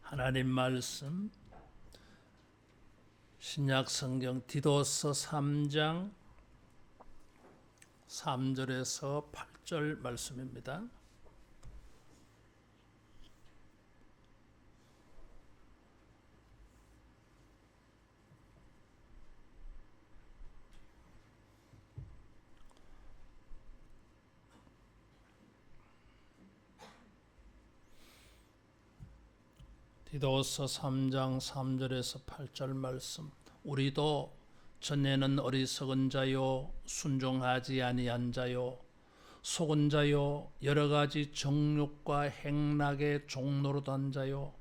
하나님 말씀 신약 성경 디도서 3장 3절에서 8절 말씀입니다. 디도서 3장 3절에서 8절 말씀. 우리도 전에는 어리석은 자요 순종하지 아니한 자요 속은 자요 여러 가지 정욕과 행락의 종노릇한 자요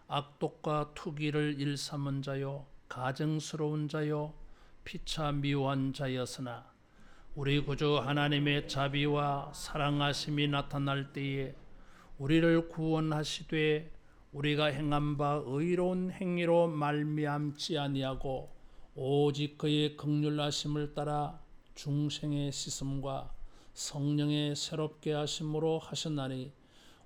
악독과 투기를 일삼은 자요 가증스러운 자요 피차 미워한 자였으나 우리 구주 하나님의 자비와 사랑하심이 나타날 때에 우리를 구원하시되 우리가 행한 바 의로운 행위로 말미암지 아니하고 오직 그의 긍휼하심을 따라 중생의 씻음과 성령의 새롭게 하심으로 하셨나니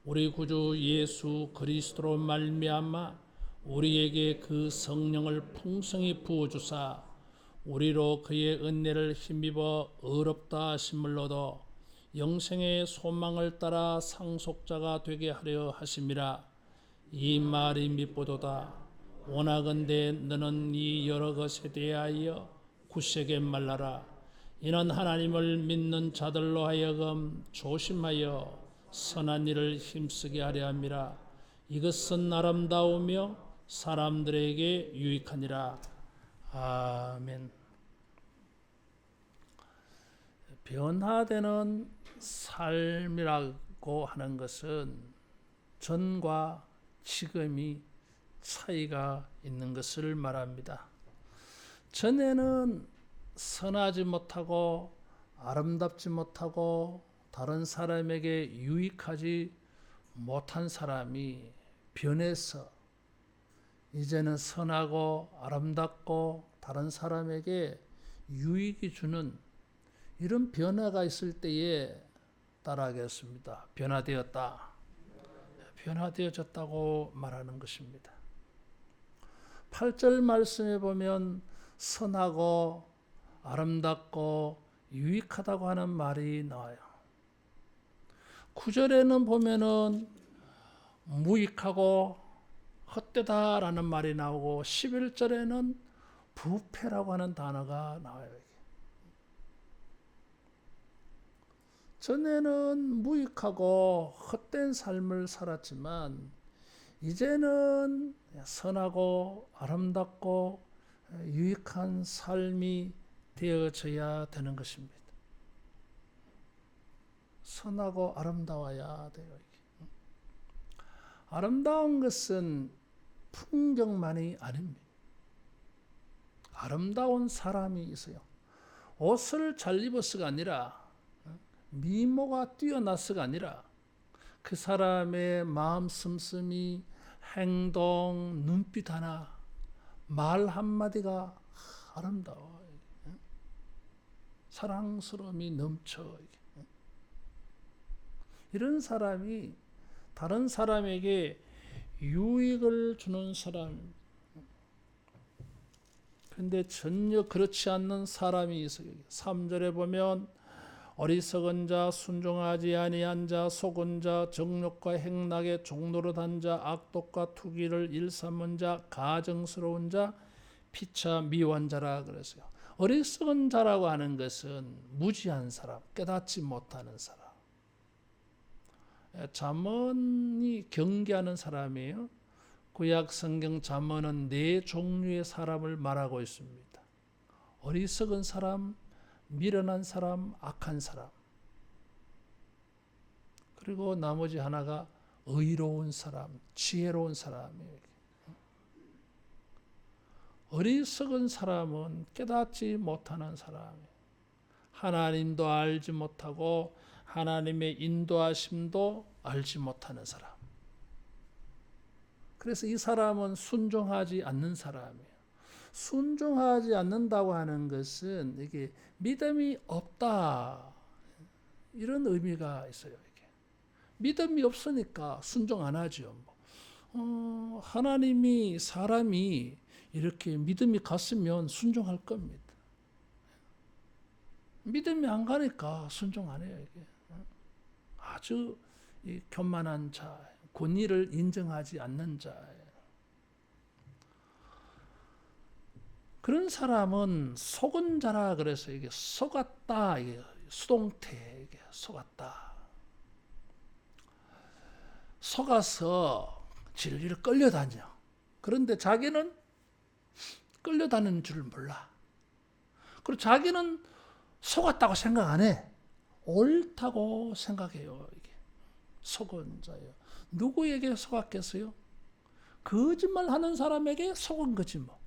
우리 구주 예수 그리스도로 말미암아 우리에게 그 성령을 풍성히 부어 주사 우리로 그의 은혜를 힘입어 의롭다 하심을 얻어 영생의 소망을 따라 상속자가 되게 하려 하심이라. 이 말이 밉보도다. 원하건대 너는 이 여러 것에 대하여 굳세게 말하라. 이는 하나님을 믿는 자들로 하여금 조심하여 선한 일을 힘쓰게 하려 함이라. 이것은 아름다우며 사람들에게 유익하니라. 아멘. 변화되는 삶이라고 하는 것은 전과 지금이 차이가 있는 것을 말합니다. 전에는 선하지 못하고 아름답지 못하고 다른 사람에게 유익하지 못한 사람이 변해서 이제는 선하고 아름답고 다른 사람에게 유익이 주는 이런 변화가 있을 때에 따라하겠습니다. 변화되었다. 변화되어졌다고 말하는 것입니다. 8절 말씀에 보면 선하고 아름답고 유익하다고 하는 말이 나와요. 9절에는 보면은 무익하고 헛되다라는 말이 나오고 11절에는 부패라고 하는 단어가 나와요. 전에는 무익하고 헛된 삶을 살았지만 이제는 선하고 아름답고 유익한 삶이 되어져야 되는 것입니다. 선하고 아름다워야 돼요. 아름다운 것은 풍경만이 아닙니다. 아름다운 사람이 있어요. 옷을 잘 입어서가 아니라 미모가 뛰어나서가 아니라 그 사람의 마음 씀씀이 행동, 눈빛 하나, 말 한마디가 아름다워. 사랑스러움이 넘쳐. 이런 사람이 다른 사람에게 유익을 주는 사람. 그런데 전혀 그렇지 않는 사람이 있어요. 3절에 보면 어리석은 자, 순종하지 아니한 자, 속은 자, 정욕과 행락의 종노릇한 자, 악독과 투기를 일삼은 자, 가증스러운 자, 피차 미워한 자라 그랬어요. 어리석은 자라고 하는 것은 무지한 사람, 깨닫지 못하는 사람. 잠언이 경계하는 사람이에요. 구약 성경 잠언은 4종류의 사람을 말하고 있습니다. 어리석은 사람, 미련한 사람, 악한 사람. 그리고 나머지 하나가 의로운 사람, 지혜로운 사람이에요. 어리석은 사람은 깨닫지 못하는 사람이에요. 하나님도 알지 못하고 하나님의 인도하심도 알지 못하는 사람. 그래서 이 사람은 순종하지 않는 사람이에요. 순종하지 않는다고 하는 것은 이게 믿음이 없다 이런 의미가 있어요. 이게 믿음이 없으니까 순종 안 하죠. 하나님이 사람이 이렇게 믿음이 갔으면 순종할 겁니다. 믿음이 안 가니까 순종 안 해요. 이게 아주 이 교만한 자, 권위를 인정하지 않는 자예요. 그런 사람은 속은 자라 그래서 이게 속았다, 이게 수동태, 이게 속았다. 속아서 질질 끌려다녀. 그런데 자기는 끌려다니는 줄 몰라. 그리고 자기는 속았다고 생각 안 해. 옳다고 생각해요. 이게 속은 자예요. 누구에게 속았겠어요? 거짓말하는 사람에게 속은 거지 뭐.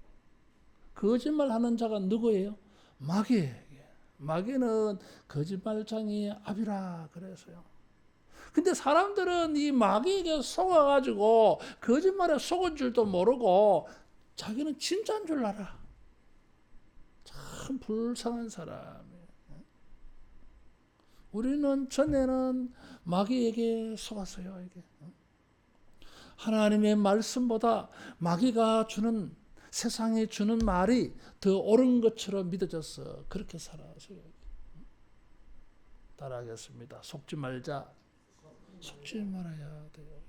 거짓말하는 자가 누구예요? 마귀에게. 마귀는 거짓말장이 아비라 그래서요. 근데 사람들은 이 마귀에게 속아가지고 거짓말에 속은 줄도 모르고 자기는 진짜인 줄 알아. 참 불쌍한 사람이에요. 우리는 전에는 마귀에게 속았어요. 이게. 하나님의 말씀보다 마귀가 주는 세상에 주는 말이 더 옳은 것처럼 믿어졌어. 그렇게 살았어요. 따라하겠습니다. 속지 말자. 속지 말아야 돼요.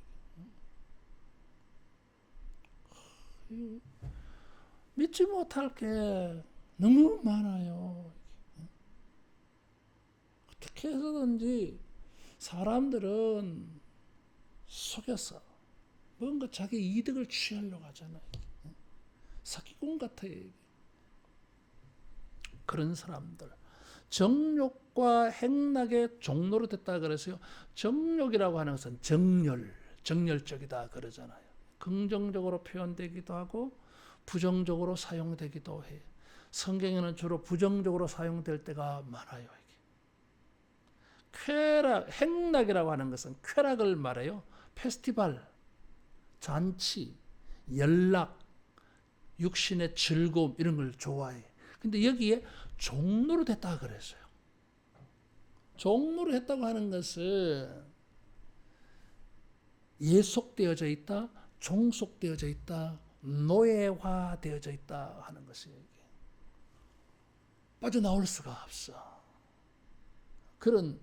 믿지 못할 게 너무 많아요. 어떻게 해서든지 사람들은 속였어. 뭔가 자기 이득을 취하려고 하잖아요. 사기꾼 같아요. 그런 사람들. 정욕과 행락의 종로로 됐다 그래서요. 정욕이라고 하는 것은 정열적이다 그러잖아요. 긍정적으로 표현되기도 하고 부정적으로 사용되기도 해. 성경에는 주로 부정적으로 사용될 때가 많아요. 쾌락, 행락이라고 하는 것은 쾌락을 말해요. 페스티벌, 잔치, 연락, 육신의 즐거움 이런 걸 좋아해. 근데 여기에 종로로 됐다 그랬어요. 종로로 했다고 하는 것은 예속되어져 있다, 종속되어져 있다, 노예화되어져 있다 하는 것이에요. 빠져나올 수가 없어. 그런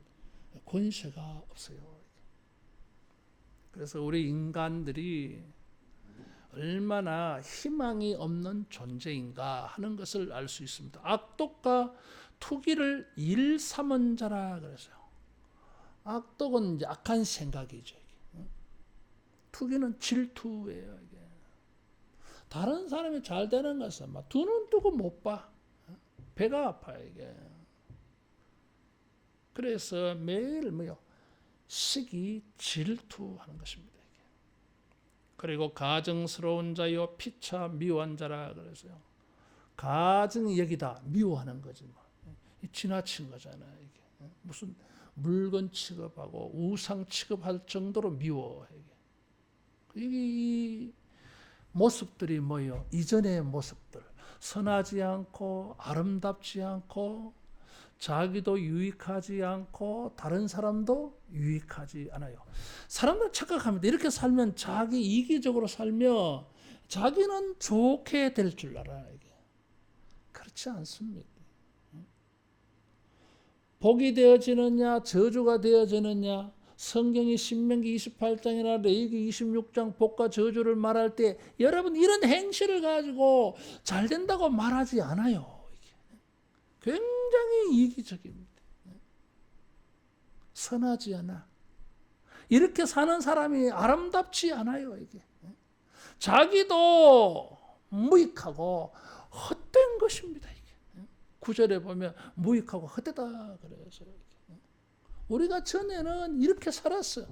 권세가 없어요. 그래서 우리 인간들이 얼마나 희망이 없는 존재인가 하는 것을 알 수 있습니다. 악독과 투기를 일삼은 자라 그랬어요. 악독은 이제 악한 생각이죠. 투기는 질투예요. 이게. 다른 사람이 잘 되는 것은 막 두 눈 뜨고 못 봐. 배가 아파요. 이게. 그래서 매일 시기 질투하는 것입니다. 그리고 가증스러운 자요 피차 미워한 자라 그래서요. 가증이 여기다 미워하는 거지 뭐. 지나친 거잖아요. 이게. 무슨 물건 취급하고 우상 취급할 정도로 미워해. 이 모습들이 뭐예요? 이전의 모습들. 선하지 않고 아름답지 않고 자기도 유익하지 않고 다른 사람도 유익하지 않아요. 사람들은 착각합니다. 이렇게 살면 자기 이기적으로 살면 자기는 좋게 될 줄 알아요. 이게. 그렇지 않습니다. 복이 되어지느냐 저주가 되어지느냐 성경이 신명기 28장이나 레위기 26장 복과 저주를 말할 때 여러분 이런 행실을 가지고 잘 된다고 말하지 않아요. 굉장히 이기적입니다. 선하지 않아. 이렇게 사는 사람이 아름답지 않아요. 이게. 자기도 무익하고 헛된 것입니다. 이게. 9절에 보면 무익하고 헛되다 그래서 우리가 전에는 이렇게 살았어요.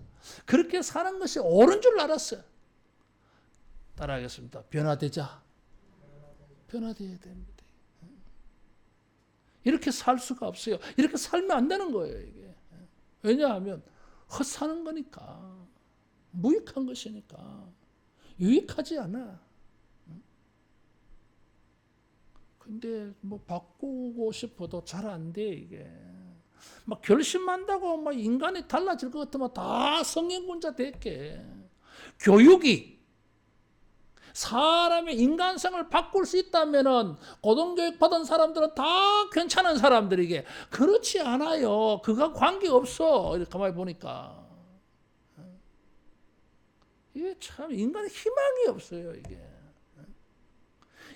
그렇게 사는 것이 옳은 줄 알았어요. 따라하겠습니다. 변화되자. 변화되어야 됩니다. 이렇게 살 수가 없어요. 이렇게 살면 안 되는 거예요. 이게. 왜냐하면 헛사는 거니까. 무익한 것이니까. 유익하지 않아. 근데 뭐 바꾸고 싶어도 잘 안 돼, 이게. 막 결심한다고 막 인간이 달라질 것 같으면 다 성행군자 됐게. 교육이 사람의 인간성을 바꿀 수 있다면은 고등교육 받은 사람들은 다 괜찮은 사람들이게 그렇지 않아요. 그가 관계없어. 이렇게 가만히 보니까 이게 참 인간의 희망이 없어요. 이게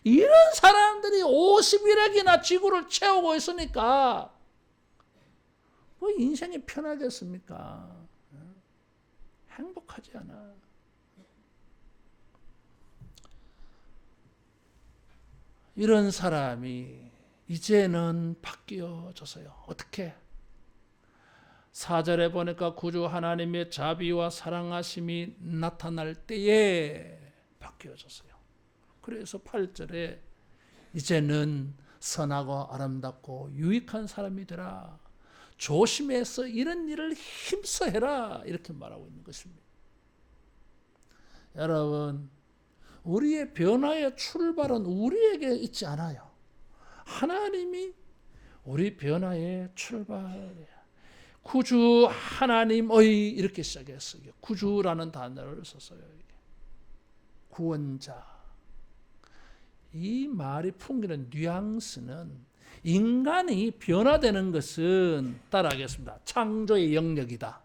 이런 사람들이 51억이나 지구를 채우고 있으니까 뭐 인생이 편하겠습니까? 행복하지 않아. 이런 사람이 이제는 바뀌어졌어요. 어떻게? 4절에 보니까 구주 하나님의 자비와 사랑하심이 나타날 때에 바뀌어졌어요. 그래서 8절에 이제는 선하고 아름답고 유익한 사람이 되라. 조심해서 이런 일을 힘써 해라. 이렇게 말하고 있는 것입니다. 여러분, 우리의 변화의 출발은 우리에게 있지 않아요. 하나님이 우리 변화의 출발이에요. 구주 하나님의 이렇게 시작했어요. 구주라는 단어를 썼어요. 구원자. 이 말이 풍기는 뉘앙스는 인간이 변화되는 것은 따라하겠습니다. 창조의 영역이다.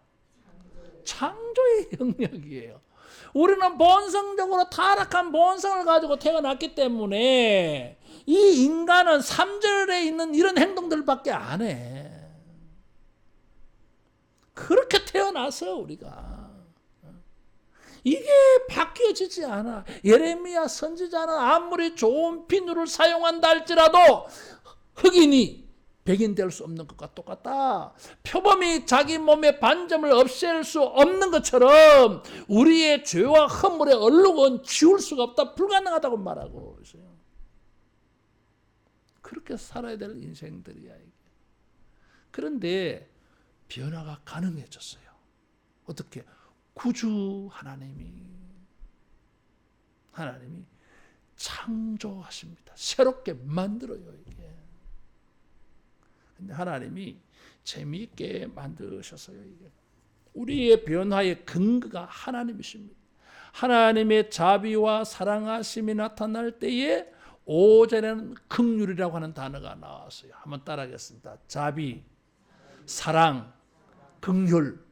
창조의 영역이에요. 우리는 본성적으로 타락한 본성을 가지고 태어났기 때문에 이 인간은 3절에 있는 이런 행동들밖에 안 해. 그렇게 태어나서 우리가 이게 바뀌어지지 않아. 예레미야 선지자는 아무리 좋은 비누를 사용한다 할지라도 흑인이 백인 될 수 없는 것과 똑같다. 표범이 자기 몸의 반점을 없앨 수 없는 것처럼 우리의 죄와 허물의 얼룩은 지울 수가 없다. 불가능하다고 말하고 있어요. 그렇게 살아야 될 인생들이야. 이게. 그런데 변화가 가능해졌어요. 어떻게? 구주 하나님이 창조하십니다. 새롭게 만들어요. 이게. 근데 하나님이 재미있게 만드셨어요. 이게. 우리의 변화의 근거가 하나님이십니다. 하나님의 자비와 사랑하심이 나타날 때에 5절에는 긍휼이라고 하는 단어가 나왔어요. 한번 따라하겠습니다. 자비, 사랑, 긍휼.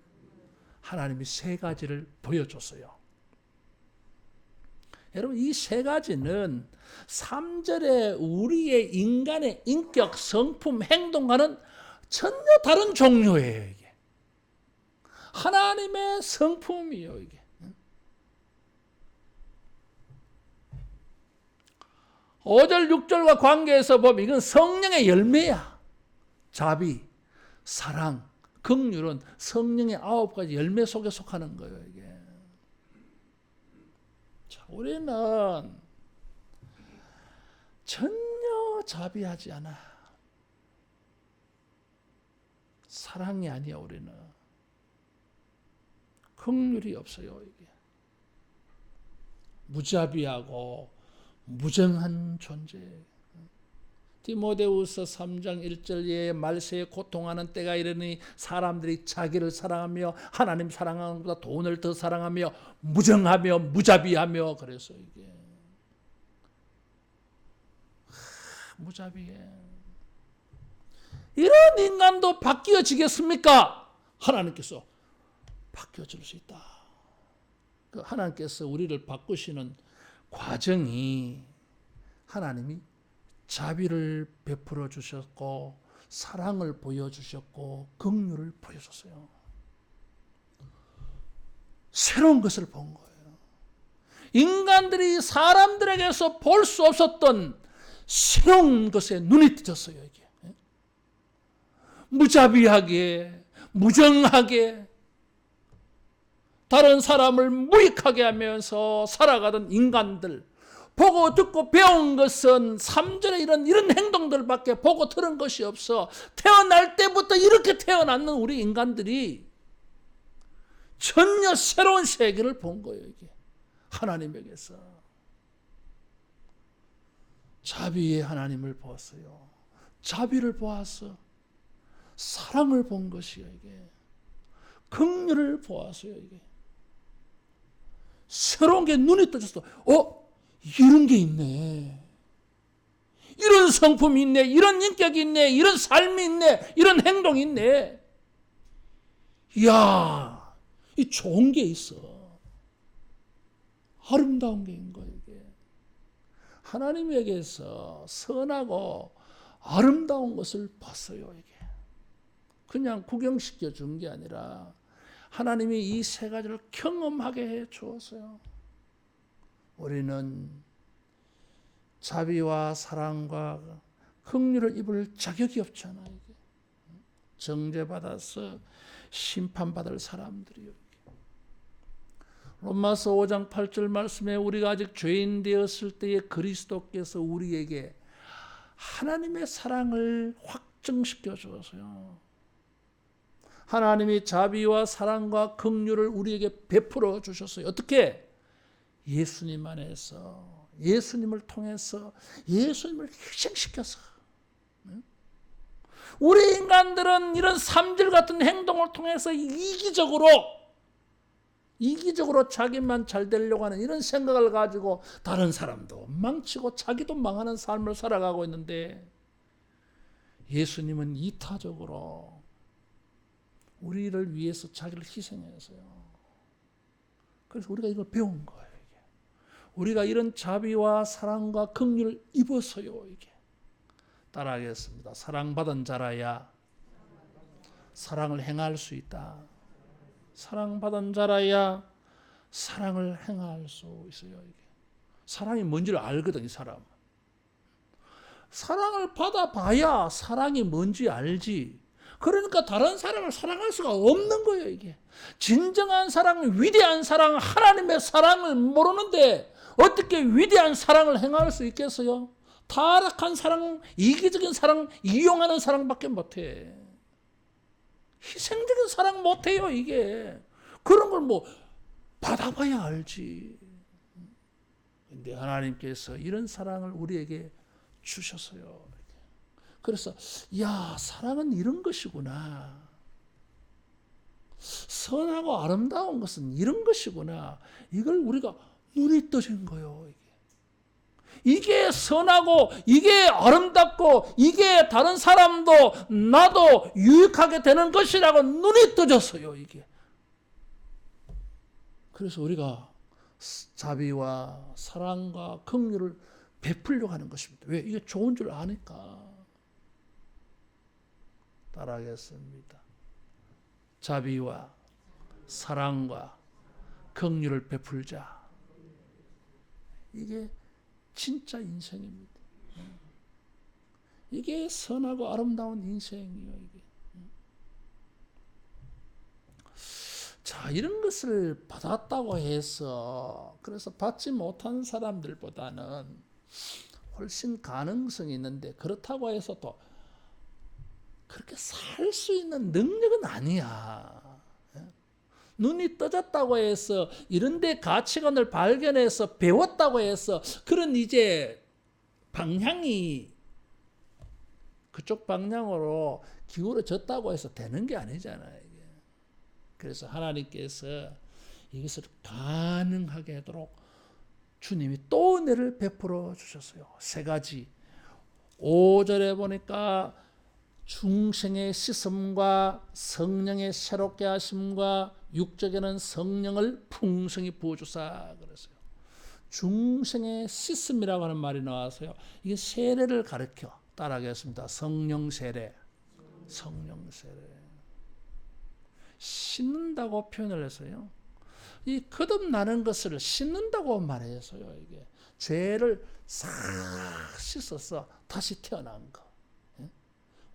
하나님이 세 가지를 보여줬어요. 여러분, 이 세 가지는 3절에 우리의 인간의 인격, 성품, 행동과는 전혀 다른 종류예요. 이게 하나님의 성품이에요. 이게 5절, 6절과 관계에서 보면 이건 성령의 열매야. 자비, 사랑, 긍휼은 성령의 9가지 열매 속에 속하는 거예요. 이게. 자, 우리는 전혀 자비하지 않아. 사랑이 아니야. 우리는 긍휼이 없어요. 이게 무자비하고 무정한 존재. 디모데후서 3장 1절에 말세에 고통하는 때가 이르니 사람들이 자기를 사랑하며 하나님 사랑하는 것보다 돈을 더 사랑하며 무정하며 무자비하며. 그래서 이게 무자비해. 이런 인간도 바뀌어지겠습니까? 하나님께서 바뀌어질 수 있다. 하나님께서 우리를 바꾸시는 과정이 하나님이 자비를 베풀어 주셨고 사랑을 보여주셨고 긍휼을 보여줬어요. 새로운 것을 본 거예요. 인간들이 사람들에게서 볼 수 없었던 새로운 것에 눈이 뜨졌어요. 이게. 무자비하게, 무정하게, 다른 사람을 무익하게 하면서 살아가던 인간들, 보고 듣고 배운 것은 3절에 이런 행동들밖에 보고 들은 것이 없어. 태어날 때부터 이렇게 태어났는 우리 인간들이 전혀 새로운 세계를 본 거예요. 이게 하나님에게서 자비의 하나님을 보았어요. 자비를 보았어. 사랑을 본 것이요. 이게 긍휼을 보았어요. 이게 새로운 게 눈이 떠졌어. 이런 게 있네. 이런 성품이 있네. 이런 인격이 있네. 이런 삶이 있네. 이런 행동이 있네. 이야, 이 좋은 게 있어. 아름다운 게 있는 거예요, 이게. 하나님에게서 선하고 아름다운 것을 봤어요, 이게. 그냥 구경시켜 준 게 아니라 하나님이 이 세 가지를 경험하게 해 주었어요. 우리는 자비와 사랑과 긍휼을 입을 자격이 없잖아, 이게. 정죄받아서 심판받을 사람들이요. 로마서 5장 8절 말씀에 우리가 아직 죄인 되었을 때에 그리스도께서 우리에게 하나님의 사랑을 확증시켜 주었어요. 하나님이 자비와 사랑과 긍휼을 우리에게 베풀어 주셨어요. 어떻게? 예수님 안에서, 예수님을 통해서, 예수님을 희생시켜서. 우리 인간들은 이런 삼질 같은 행동을 통해서 이기적으로 자기만 잘 되려고 하는 이런 생각을 가지고 다른 사람도 망치고 자기도 망하는 삶을 살아가고 있는데, 예수님은 이타적으로 우리를 위해서 자기를 희생했어요. 그래서 우리가 이걸 배운 거예요. 이게. 우리가 이런 자비와 사랑과 긍휼을 입어서요. 이게. 따라하겠습니다. 사랑받은 자라야 사랑을 행할 수 있다. 사랑받은 자라야 사랑을 행할 수 있어요. 이게. 사랑이 뭔지를 알거든, 이 사람은. 사랑을 받아봐야 사랑이 뭔지 알지. 그러니까 다른 사람을 사랑할 수가 없는 거예요, 이게. 진정한 사랑, 위대한 사랑, 하나님의 사랑을 모르는데 어떻게 위대한 사랑을 행할 수 있겠어요? 타락한 사랑, 이기적인 사랑, 이용하는 사랑밖에 못해. 희생적인 사랑 못해요, 이게. 그런 걸 뭐 받아봐야 알지. 근데 하나님께서 이런 사랑을 우리에게 주셨어요. 그래서 야, 사랑은 이런 것이구나. 선하고 아름다운 것은 이런 것이구나. 이걸 우리가 눈이 떠진 거예요. 이게 선하고 이게 아름답고 이게 다른 사람도 나도 유익하게 되는 것이라고 눈이 떠졌어요. 이게. 그래서 우리가 자비와 사랑과 긍휼을 베풀려고 하는 것입니다. 왜? 이게 좋은 줄 아니까. 따라하겠습니다. 자비와 사랑과 긍휼을 베풀자. 이게 진짜 인생입니다. 이게 선하고 아름다운 인생이에요. 이게. 자, 이런 것을 받았다고 해서 그래서 받지 못한 사람들보다는 훨씬 가능성이 있는데, 그렇다고 해서 또 그렇게 살 수 있는 능력은 아니야. 눈이 떠졌다고 해서 이런 데 가치관을 발견해서 배웠다고 해서 그런 이제 방향이 그쪽 방향으로 기울어졌다고 해서 되는 게 아니잖아요. 이게. 그래서 하나님께서 이것을 가능하게 하도록 주님이 또 은혜를 베풀어 주셨어요. 세 가지. 5절에 보니까 중생의 씻음과 성령의 새롭게 하심과 6절에는 성령을 풍성히 부어주사 그랬어요. 중생의 씻음이라고 하는 말이 나와서요. 이게 세례를 가르쳐. 따라하겠습니다. 성령 세례. 성령 세례. 씻는다고 표현을 했어요. 이 거듭나는 것을 씻는다고 말했어요. 이게 죄를 싹 씻어서 다시 태어난 거.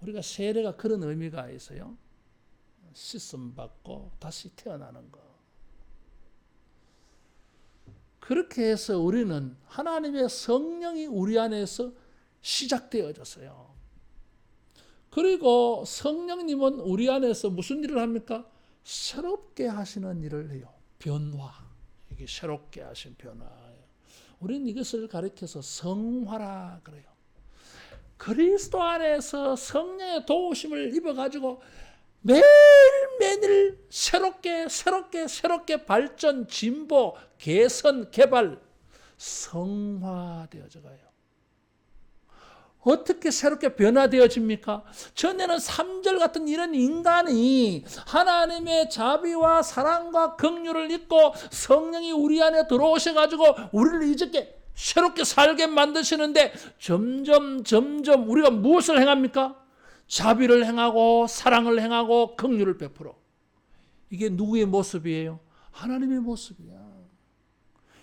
우리가 세례가 그런 의미가 있어요. 씻음 받고 다시 태어나는 거. 그렇게 해서 우리는 하나님의 성령이 우리 안에서 시작되어졌어요. 그리고 성령님은 우리 안에서 무슨 일을 합니까? 새롭게 하시는 일을 해요. 변화. 이게 새롭게 하신 변화예요. 우리는 이것을 가리켜서 성화라 그래요. 그리스도 안에서 성령의 도우심을 입어가지고 매일매일 새롭게 발전, 진보, 개선, 개발, 성화되어져 가요. 어떻게 새롭게 변화되어집니까? 전에는 3절 같은 이런 인간이 하나님의 자비와 사랑과 긍휼을 잊고 성령이 우리 안에 들어오셔가지고 우리를 이렇게 새롭게 살게 만드시는데 점점 우리가 무엇을 행합니까? 자비를 행하고 사랑을 행하고 긍휼을 베풀어. 이게 누구의 모습이에요? 하나님의 모습이야.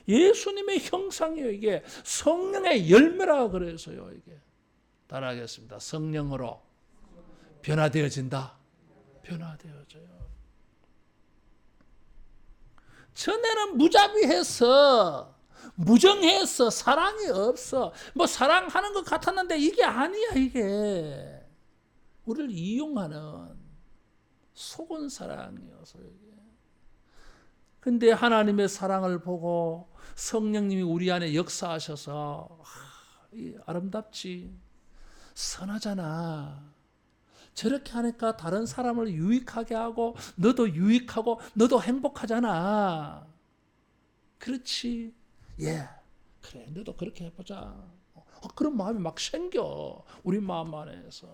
예수님의 형상이에요. 이게 성령의 열매라 그래서요. 이게 따라하겠습니다. 성령으로 변화되어진다. 변화되어져요. 전에는 무자비해서 무정해서 사랑이 없어. 뭐 사랑하는 것 같았는데 이게 아니야. 이게 우리를 이용하는 속은 사랑이어서 이게. 근데 하나님의 사랑을 보고 성령님이 우리 안에 역사하셔서 아름답지. 선하잖아. 저렇게 하니까 다른 사람을 유익하게 하고 너도 유익하고 너도 행복하잖아. 그렇지. 예. 그래. 너도 그렇게 해보자. 그런 마음이 막 생겨. 우리 마음 안에서.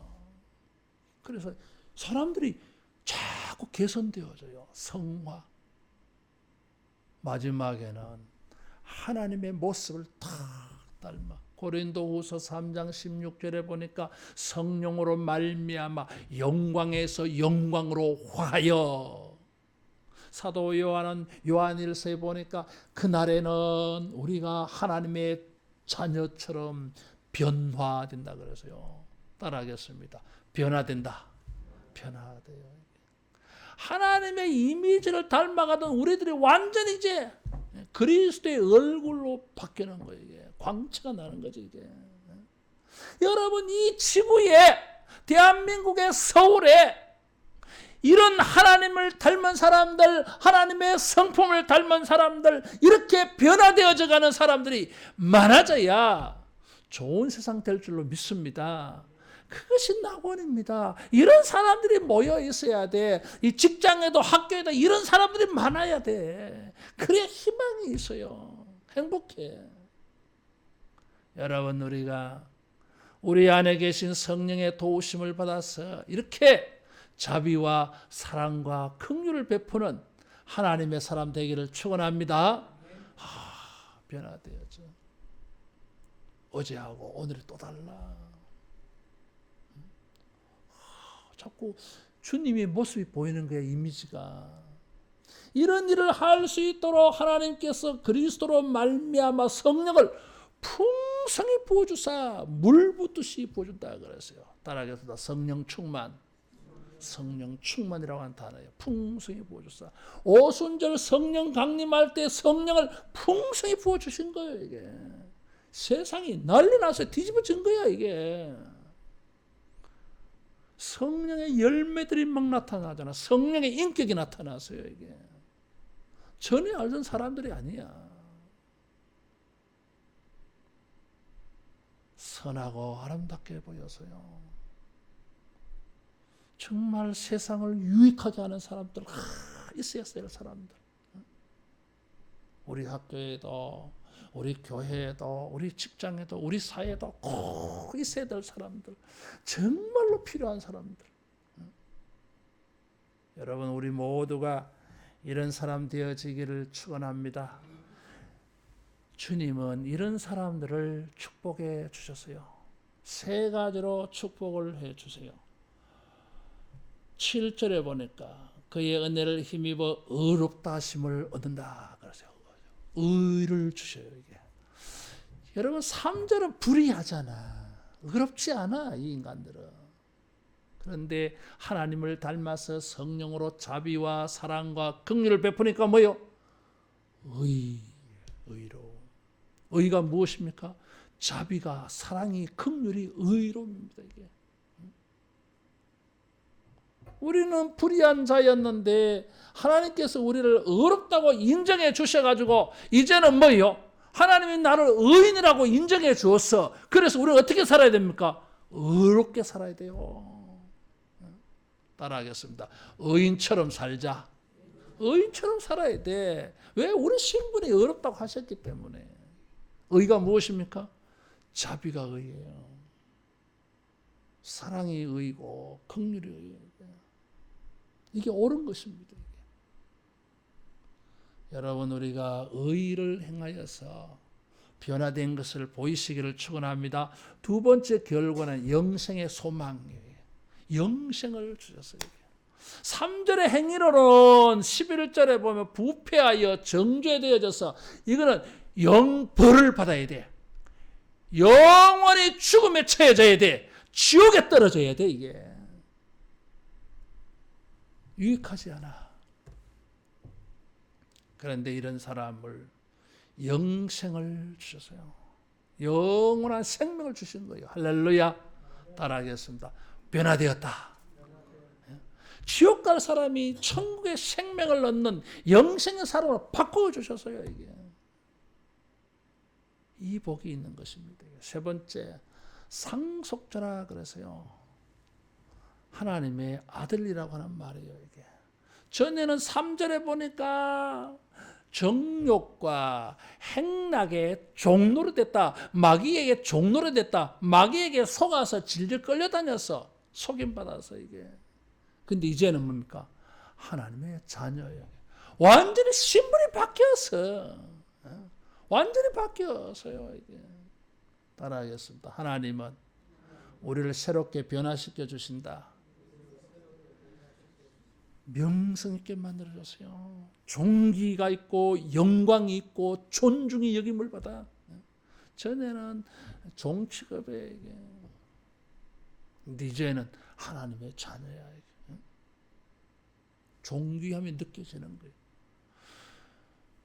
그래서 사람들이 자꾸 개선되어져요. 성화. 마지막에는 하나님의 모습을 다 닮아. 고린도후서 3장 16절에 보니까 성령으로 말미암아 영광에서 영광으로 화하여. 사도 요한은 요한일서에 보니까 그날에는 우리가 하나님의 자녀처럼 변화된다 그래서요. 따라하겠습니다. 변화된다. 변화돼요. 하나님의 이미지를 닮아가던 우리들이 완전히 이제 그리스도의 얼굴로 바뀌는 거예요. 이게. 광채가 나는 거죠. 이게. 여러분 이 지구에 대한민국의 서울에 이런 하나님을 닮은 사람들, 하나님의 성품을 닮은 사람들, 이렇게 변화되어져 가는 사람들이 많아져야 좋은 세상 될 줄로 믿습니다. 그것이 낙원입니다. 이런 사람들이 모여 있어야 돼. 이 직장에도 학교에도 이런 사람들이 많아야 돼. 그래야 희망이 있어요. 행복해. 여러분 우리가 우리 안에 계신 성령의 도우심을 받아서 이렇게 자비와 사랑과 긍휼을 베푸는 하나님의 사람 되기를 축원합니다. 변화되어져. 어제하고 오늘이 또 달라. 자꾸 주님의 모습이 보이는 거야. 이미지가. 이런 일을 할 수 있도록 하나님께서 그리스도로 말미암아 성령을 풍성히 부어주사 물 붓듯이 부어준다 그랬어요. 따라하겠습니다. 성령 충만. 성령 충만이라고 하는 단어예요. 풍성히 부어주사. 오순절 성령 강림할 때 성령을 풍성히 부어주신 거예요. 이게 세상이 난리 나서 뒤집어진 거야. 이게 성령의 열매들이 막 나타나잖아. 성령의 인격이 나타났어요. 이게 전에 알던 사람들이 아니야. 선하고 아름답게 보여서요. 정말 세상을 유익하게 하는 사람들 있어야 될 사람들. 우리 학교에도 우리 교회에도 우리 직장에도 우리 사회에도 꼭 있어야 될 사람들. 정말로 필요한 사람들. 여러분 우리 모두가 이런 사람 되어지기를 축원합니다. 주님은 이런 사람들을 축복해 주셨어요. 세 가지로 축복을 해 주세요. 7절에 보니까 그의 은혜를 힘입어 의롭다 하심을 얻는다 그러세요. 의를 주셔요. 이게. 여러분 3절은 불의하잖아. 의롭지 않아 이 인간들은. 그런데 하나님을 닮아서 성령으로 자비와 사랑과 긍휼을 베푸니까 뭐요? 의로. 의가 무엇입니까? 자비가 사랑이 긍휼이 의로움입니다. 이게. 우리는 불의한 자였는데 하나님께서 우리를 의롭다고 인정해 주셔가지고 이제는 뭐예요? 하나님이 나를 의인이라고 인정해 주었어. 그래서 우리는 어떻게 살아야 됩니까? 의롭게 살아야 돼요. 따라하겠습니다. 의인처럼 살자. 의인처럼 살아야 돼. 왜? 우리 신분이 의롭다고 하셨기 때문에. 의가 무엇입니까? 자비가 의예요. 사랑이 의고 긍휼이 의예요. 이게 옳은 것입니다. 여러분, 우리가 의를 행하여서 변화된 것을 보이시기를 축원합니다. 두 번째 결과는 영생의 소망이에요. 영생을 주셨어요. 3절의 행위로는 11절에 보면 부패하여 정죄되어져서 이거는 벌을 받아야 돼. 영원히 죽음에 처해져야 돼. 지옥에 떨어져야 돼. 이게 유익하지 않아. 그런데 이런 사람을 영생을 주셨어요. 영원한 생명을 주신 거예요. 할렐루야. 따라하겠습니다. 변화되었다. 지옥 갈 사람이 천국의 생명을 얻는 영생의 사람으로 바꿔주셨어요. 이게 이 복이 있는 것입니다. 세 번째, 상속자라 그래서요. 하나님의 아들이라고 하는 말이에요. 이게 전에는 3절에 보니까 정욕과 행락의 종로로 됐다. 마귀에게 종로로 됐다. 마귀에게 속아서 질질 끌려다녀서 속임받아서 이게. 근데 이제는 뭡니까? 하나님의 자녀예요. 완전히 신분이 바뀌었어. 완전히 바뀌었어요. 이게. 따라하겠습니다. 하나님은 우리를 새롭게 변화시켜 주신다. 명성 있게 만들어줬어요. 존귀가 있고 영광이 있고 존중이 여김을 받아. 전에는 종 취급에 근데 이제는 하나님의 자녀야. 존귀함이 느껴지는 거예요.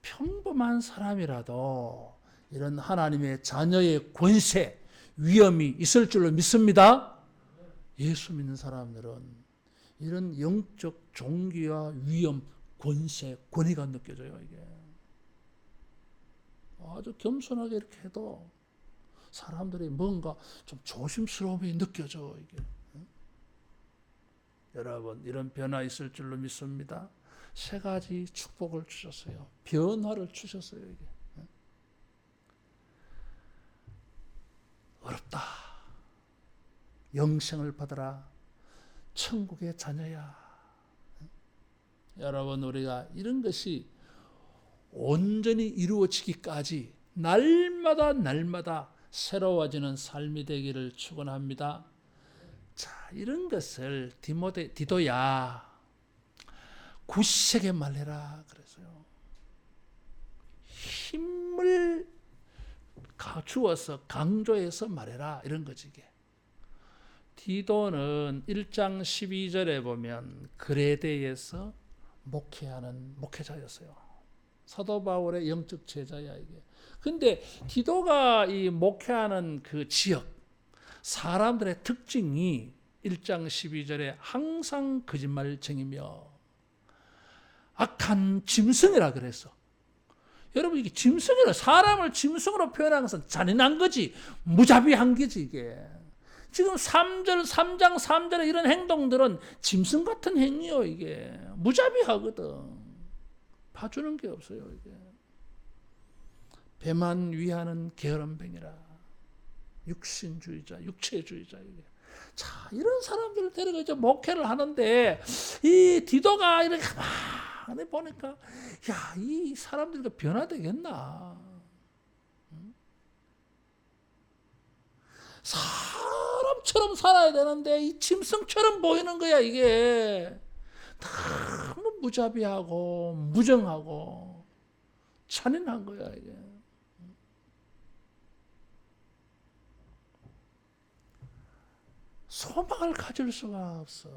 평범한 사람이라도 이런 하나님의 자녀의 권세, 위엄이 있을 줄로 믿습니다. 예수 믿는 사람들은 이런 영적 존귀와 위엄, 권세, 권위가 느껴져요. 이게 아주 겸손하게 이렇게 해도 사람들이 뭔가 좀 조심스러움이 느껴져. 이게 여러분, 이런 변화 있을 줄로 믿습니다. 세 가지 축복을 주셨어요. 변화를 주셨어요. 이게 어렵다. 영생을 받아라. 천국의 자녀야. 여러분, 우리가 이런 것이 온전히 이루어지기까지 날마다 새로워지는 삶이 되기를 축원합니다. 자, 이런 것을 디도야 굳세게 말해라 그래서요. 힘을 주어서 강조해서 말해라 이런 거지 이게. 디도는 1장 12절에 보면 그레데에서 목회하는 목회자였어요. 사도 바울의 영적 제자야 이게. 근데 디도가 이 목회하는 그 지역 사람들의 특징이 1장 12절에 항상 거짓말쟁이며 악한 짐승이라 그랬어. 여러분, 이게 짐승이라 사람을 짐승으로 표현한 것은 잔인한 거지, 무자비한 거지 이게. 지금 3장 3절에 이런 행동들은 짐승 같은 행위요. 이게 무자비하거든. 봐주는 게 없어요. 이게 배만 위하는 게으름뱅이라. 육신주의자, 육체주의자. 이게. 자, 이런 사람들을 데리고 이제 목회를 하는데 이 디도가 이렇게 가만히 보니까 야, 이 사람들이 변화되겠나? 사람처럼 살아야 되는데 이 짐승처럼 보이는 거야 이게. 너무 무자비하고 무정하고 잔인한 거야 이게. 소망을 가질 수가 없어.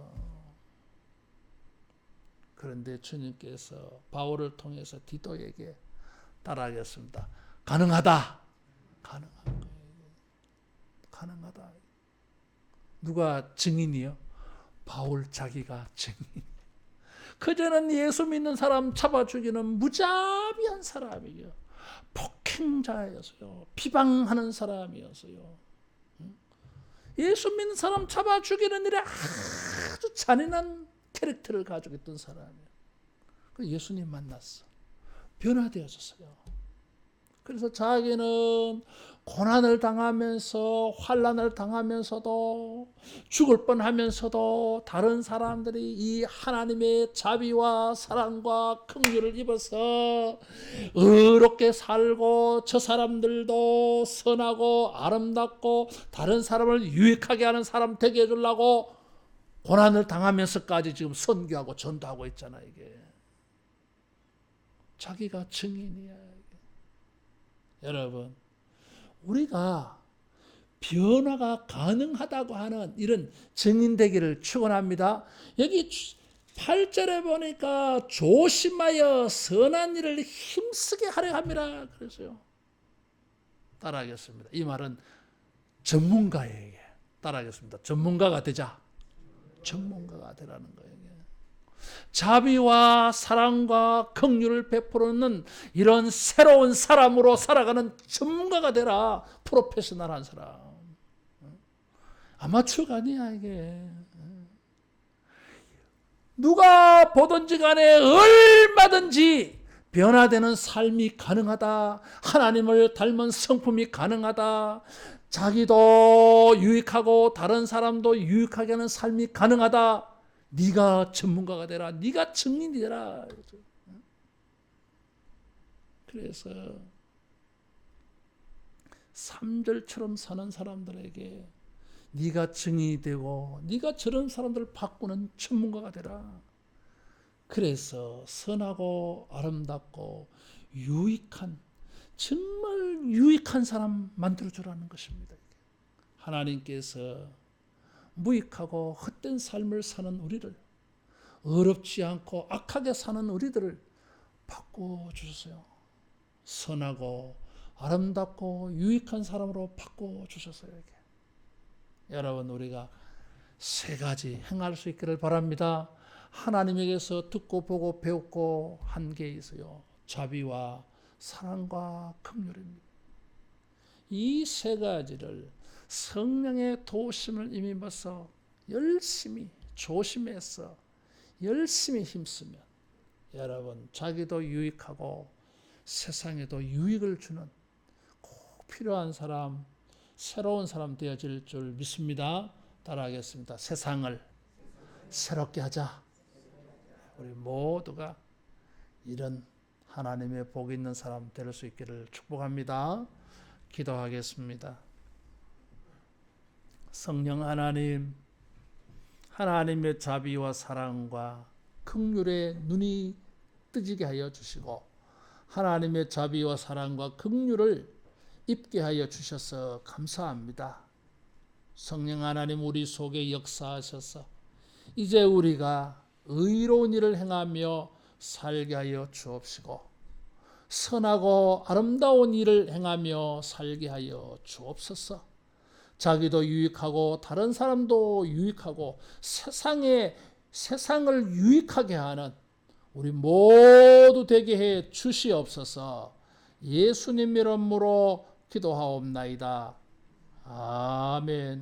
그런데 주님께서 바울을 통해서 디도에게 따라하겠습니다. 가능하다. 가능한 거예요. 가능하다. 누가 증인이요? 바울 자기가 증인. 그전엔 예수 믿는 사람 잡아 죽이는 무자비한 사람이요. 폭행자였어요. 비방하는 사람이었어요. 예수 믿는 사람 잡아 죽이는 일에 아주 잔인한 캐릭터를 가지고 있던 사람이에요. 예수님 만났어. 변화되어졌어요. 그래서 자기는 고난을 당하면서 환난을 당하면서도 죽을 뻔하면서도 다른 사람들이 이 하나님의 자비와 사랑과 긍휼을 입어서 의롭게 살고 저 사람들도 선하고 아름답고 다른 사람을 유익하게 하는 사람 되게 해주려고 고난을 당하면서까지 지금 선교하고 전도하고 있잖아. 이게 자기가 증인이야. 이게. 여러분, 우리가 변화가 가능하다고 하는 이런 증인 되기를 축원합니다. 여기 8절에 보니까 조심하여 선한 일을 힘쓰게 하려 함이라 그랬어요. 따라하겠습니다. 이 말은 전문가에게 따라하겠습니다. 전문가가 되자. 전문가가 되라는 거예요. 자비와 사랑과 긍휼을 베푸는 이런 새로운 사람으로 살아가는 전문가가 되라. 프로페셔널한 사람. 아마추어가 아니야 이게. 누가 보든지 간에 얼마든지 변화되는 삶이 가능하다. 하나님을 닮은 성품이 가능하다. 자기도 유익하고 다른 사람도 유익하게 하는 삶이 가능하다. 네가 전문가가 되라. 네가 증인이 되라. 그래서 3절처럼 사는 사람들에게 네가 증인이 되고 네가 저런 사람들을 바꾸는 전문가가 되라. 그래서 선하고 아름답고 유익한 정말 유익한 사람 만들어주라는 것입니다. 하나님께서 무익하고 헛된 삶을 사는 우리를 어렵지 않고 악하게 사는 우리들을 바꿔주셨어요. 선하고 아름답고 유익한 사람으로 바꿔주셨어요. 이렇게. 여러분 우리가 세 가지 행할 수 있기를 바랍니다. 하나님에게서 듣고 보고 배웠고 한 게 있어요. 자비와 사랑과 긍휼입니다. 이 세 가지를 성령의 도우심을 힘입어서 열심히 조심해서 열심히 힘쓰면 여러분 자기도 유익하고 세상에도 유익을 주는 꼭 필요한 사람, 새로운 사람 되어질 줄 믿습니다. 따라하겠습니다. 세상을 새롭게 하자. 우리 모두가 이런 하나님의 복 있는 사람 될 수 있기를 축복합니다. 기도하겠습니다. 성령 하나님, 하나님의 자비와 사랑과 긍휼의 눈이 뜨지게 하여 주시고 하나님의 자비와 사랑과 긍휼을 입게 하여 주셔서 감사합니다. 성령 하나님 우리 속에 역사하셔서 이제 우리가 의로운 일을 행하며 살게 하여 주옵시고 선하고 아름다운 일을 행하며 살게 하여 주옵소서. 자기도 유익하고 다른 사람도 유익하고 세상을 유익하게 하는 우리 모두 되게 해 주시옵소서. 예수님 이름으로 기도하옵나이다. 아멘.